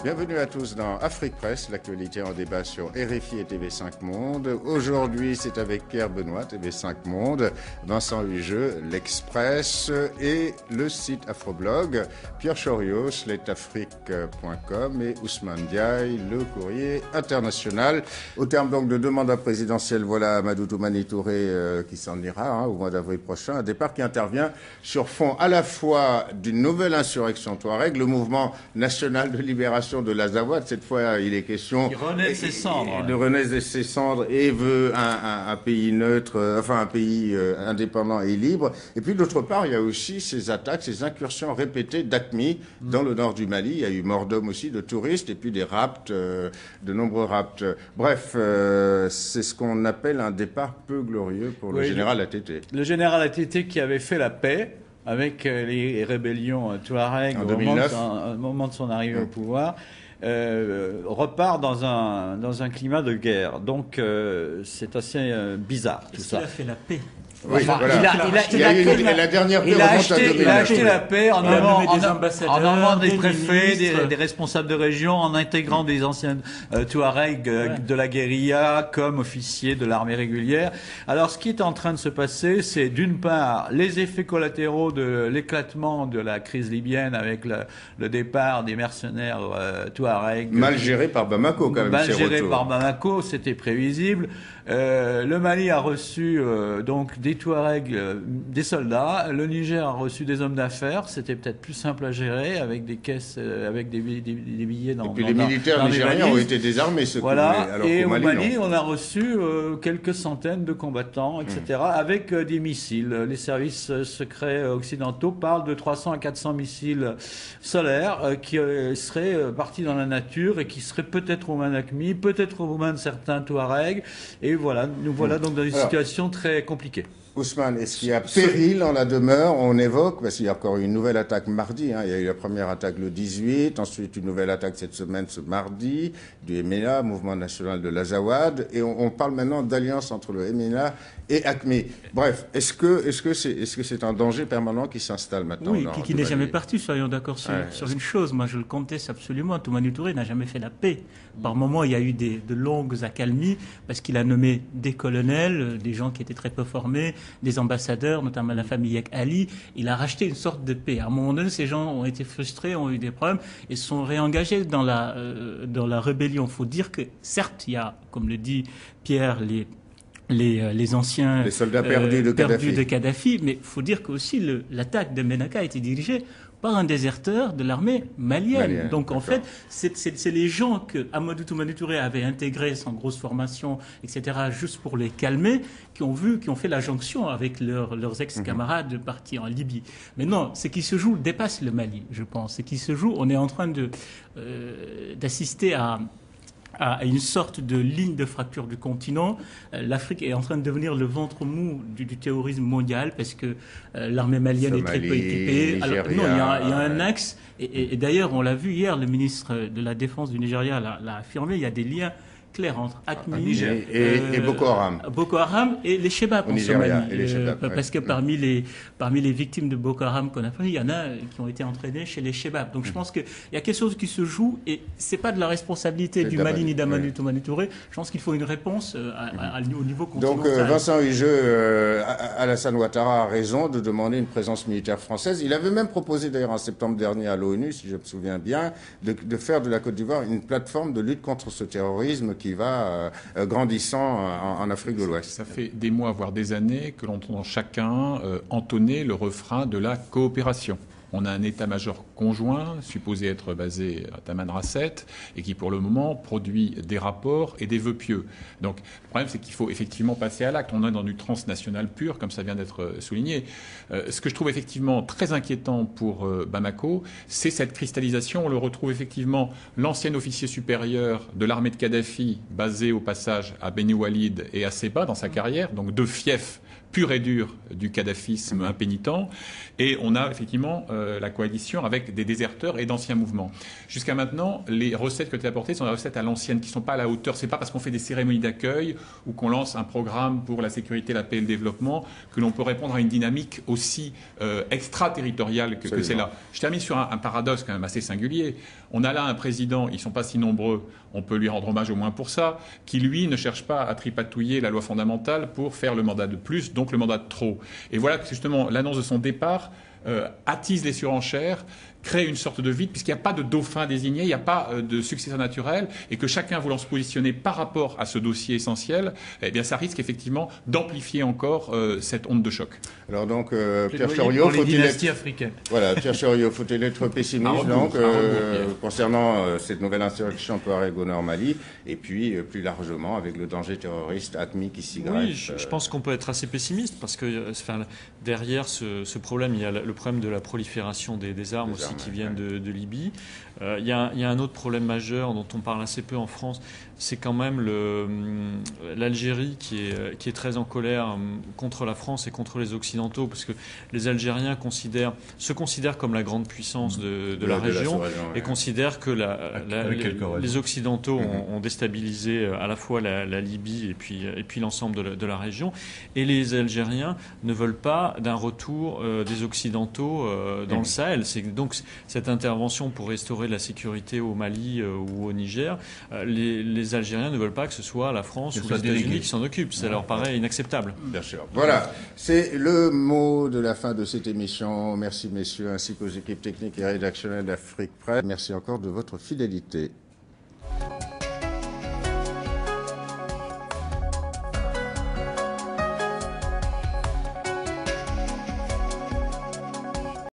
Bienvenue à tous dans Afrique Presse, l'actualité en débat sur RFI et TV5 Monde. Aujourd'hui, c'est avec Pierre Benoît, TV5 Monde, Vincent Hugeux, l'Express et le site Afroblog, Pierre Choriot, sletafrique.com et Ousmane Diaye, le courrier international. Au terme donc de deux mandats présidentiels, voilà Amadou Toumani Touré qui s'en ira au mois d'avril prochain. Un départ qui intervient sur fond à la fois d'une nouvelle insurrection touareg, le mouvement national de libération de l'Azawad. Cette fois, il est question... Il renaît de ses cendres. De renaître de ses cendres et veut un pays neutre, enfin un pays indépendant et libre. Et puis d'autre part, il y a aussi ces attaques, ces incursions répétées d'AQMI dans le nord du Mali. Il y a eu mort d'hommes aussi, de touristes, et puis des rapts, de nombreux rapts. Bref, c'est ce qu'on appelle un départ peu glorieux pour le général ATT. Le général ATT qui avait fait la paix avec les rébellions touareg au moment de son arrivée au pouvoir, repart dans un climat de guerre. Donc c'est assez bizarre tout ça. Il a fait la paix. Oui, voilà. La dernière paix remonte à 2009. Il a acheté la paix en nommant des préfets, des responsables de région, en intégrant des anciens Touaregs de la guérilla comme officiers de l'armée régulière. Alors, ce qui est en train de se passer, c'est d'une part les effets collatéraux de l'éclatement de la crise libyenne avec le départ des mercenaires Touaregs. Mal géré par Bamako, quand même. Mal géré par Bamako, c'était prévisible. Le Mali a reçu donc des Touaregs, des soldats. Le Niger a reçu des hommes d'affaires. C'était peut-être plus simple à gérer avec des caisses, avec des billets dans. Et puis les militaires nigériens ont été désarmés, ce voilà. Alors et au Mali, on a reçu quelques centaines de combattants, etc., avec des missiles. Les services secrets occidentaux parlent de 300 à 400 missiles solaires qui seraient partis dans la nature et qui seraient peut-être aux mains d'AQMI, peut-être aux mains de certains Touaregs. Et voilà, nous voilà donc dans une situation très compliquée. Ousmane, est-ce qu'il y a péril en la demeure? On évoque, parce qu'il y a encore une nouvelle attaque mardi, il y a eu la première attaque le 18, ensuite une nouvelle attaque cette semaine, ce mardi, du MNA, Mouvement National de l'Azawad, et on parle maintenant d'alliance entre le MNA et AQMI. Bref, est-ce que c'est un danger permanent qui s'installe maintenant? Oui, qui n'est jamais parti, soyons d'accord sur une chose. Moi, je le conteste absolument. Toumani Touré n'a jamais fait la paix. Par moments, il y a eu de longues accalmies, parce qu'il a nommé des colonels, des gens qui étaient très peu formés, des ambassadeurs, notamment la famille Yek Ali. Il a racheté une sorte de paix. À un moment donné, ces gens ont été frustrés, ont eu des problèmes et se sont réengagés dans la rébellion. Il faut dire que, certes, il y a, comme le dit Pierre, les anciens les soldats perdus de Kadhafi, mais il faut dire qu'aussi l'attaque de Menaka a été dirigée par un déserteur de l'armée malienne. Donc en fait, c'est les gens que Amadou Toumani Touré avait intégrés sans grosse formation, etc., juste pour les calmer, qui ont fait la jonction avec leurs ex-camarades partis en Libye. Mais non, ce qui se joue dépasse le Mali, je pense. Ce qui se joue, on est en train d'assister à une sorte de ligne de fracture du continent. L'Afrique est en train de devenir le ventre mou du terrorisme mondial parce que l'armée malienne est très peu équipée. Alors, non, il y a un axe, et d'ailleurs, on l'a vu hier, le ministre de la Défense du Nigeria l'a affirmé, il y a des liens clair entre AQMI et Boko Haram. Boko Haram et les Chebab en Somalie. Parce que ouais. parmi les victimes de Boko Haram qu'on a pris, il y en a qui ont été entraînés chez les Chebab. Donc je pense qu'il y a quelque chose qui se joue et c'est pas de la responsabilité du Mali ni d'Amadou Toumani Touré. Je pense qu'il faut une réponse au niveau continental. Donc Vincent Hugeux, Alassane Ouattara a raison de demander une présence militaire française. Il avait même proposé d'ailleurs en septembre dernier à l'ONU, si je me souviens bien, de faire de la Côte d'Ivoire une plateforme de lutte contre ce terrorisme qui va grandissant en Afrique de l'Ouest. Ça fait des mois, voire des années, que l'on entend chacun entonner le refrain de la coopération. On a un état-major conjoint, supposé être basé à Tamanrasset, et qui, pour le moment, produit des rapports et des vœux pieux. Donc, le problème, c'est qu'il faut effectivement passer à l'acte. On est dans du transnational pur, comme ça vient d'être souligné. Ce que je trouve effectivement très inquiétant pour Bamako, c'est cette cristallisation. On le retrouve effectivement, l'ancien officier supérieur de l'armée de Kadhafi, basé au passage à Beni Walid et à Seba dans sa carrière, donc deux fiefs pur et dur du kadhafisme impénitent, et on a effectivement la coalition avec des déserteurs et d'anciens mouvements. Jusqu'à maintenant, les recettes que tu as apportées sont des recettes à l'ancienne, qui ne sont pas à la hauteur. C'est pas parce qu'on fait des cérémonies d'accueil ou qu'on lance un programme pour la sécurité, la paix et le développement que l'on peut répondre à une dynamique aussi extraterritoriale que celle-là. Je termine sur un paradoxe quand même assez singulier. On a là un président, ils ne sont pas si nombreux, on peut lui rendre hommage au moins pour ça, qui lui ne cherche pas à tripatouiller la loi fondamentale pour faire le mandat de plus, donc le mandat de trop. Et voilà que justement l'annonce de son départ attise les surenchères, crée une sorte de vide, puisqu'il n'y a pas de dauphin désigné, il n'y a pas de successeur naturel, et que chacun voulant se positionner par rapport à ce dossier essentiel, eh bien ça risque effectivement d'amplifier encore cette onde de choc. Alors donc, Pierre Choriot, faut-il être... africaines. Voilà, Pierre Choriot, faut-il être pessimiste concernant cette nouvelle insurrection Touareg au Nord Mali, et puis plus largement avec le danger terroriste ATMI qui s'y greffe. Oui, je pense qu'on peut être assez pessimiste, parce que derrière ce problème, il y a le problème de la prolifération des armes aussi qui viennent de Libye. Il y a un autre problème majeur dont on parle assez peu en France, c'est quand même l'Algérie qui est très en colère contre la France et contre les Occidentaux, parce que les Algériens se considèrent comme la grande puissance de la région et considèrent que les Occidentaux ont déstabilisé à la fois la Libye et puis l'ensemble de la région, et les Algériens ne veulent pas d'un retour des Occidentaux dans le Sahel. Donc cette intervention pour restaurer la sécurité au Mali ou au Niger, les Algériens ne veulent pas que ce soit la France ou les États-Unis qui s'en occupent. Ça leur paraît inacceptable. Bien sûr. Voilà, c'est le mot de la fin de cette émission. Merci messieurs, ainsi qu'aux équipes techniques et rédactionnelles d'Afrique Presse. Merci encore de votre fidélité.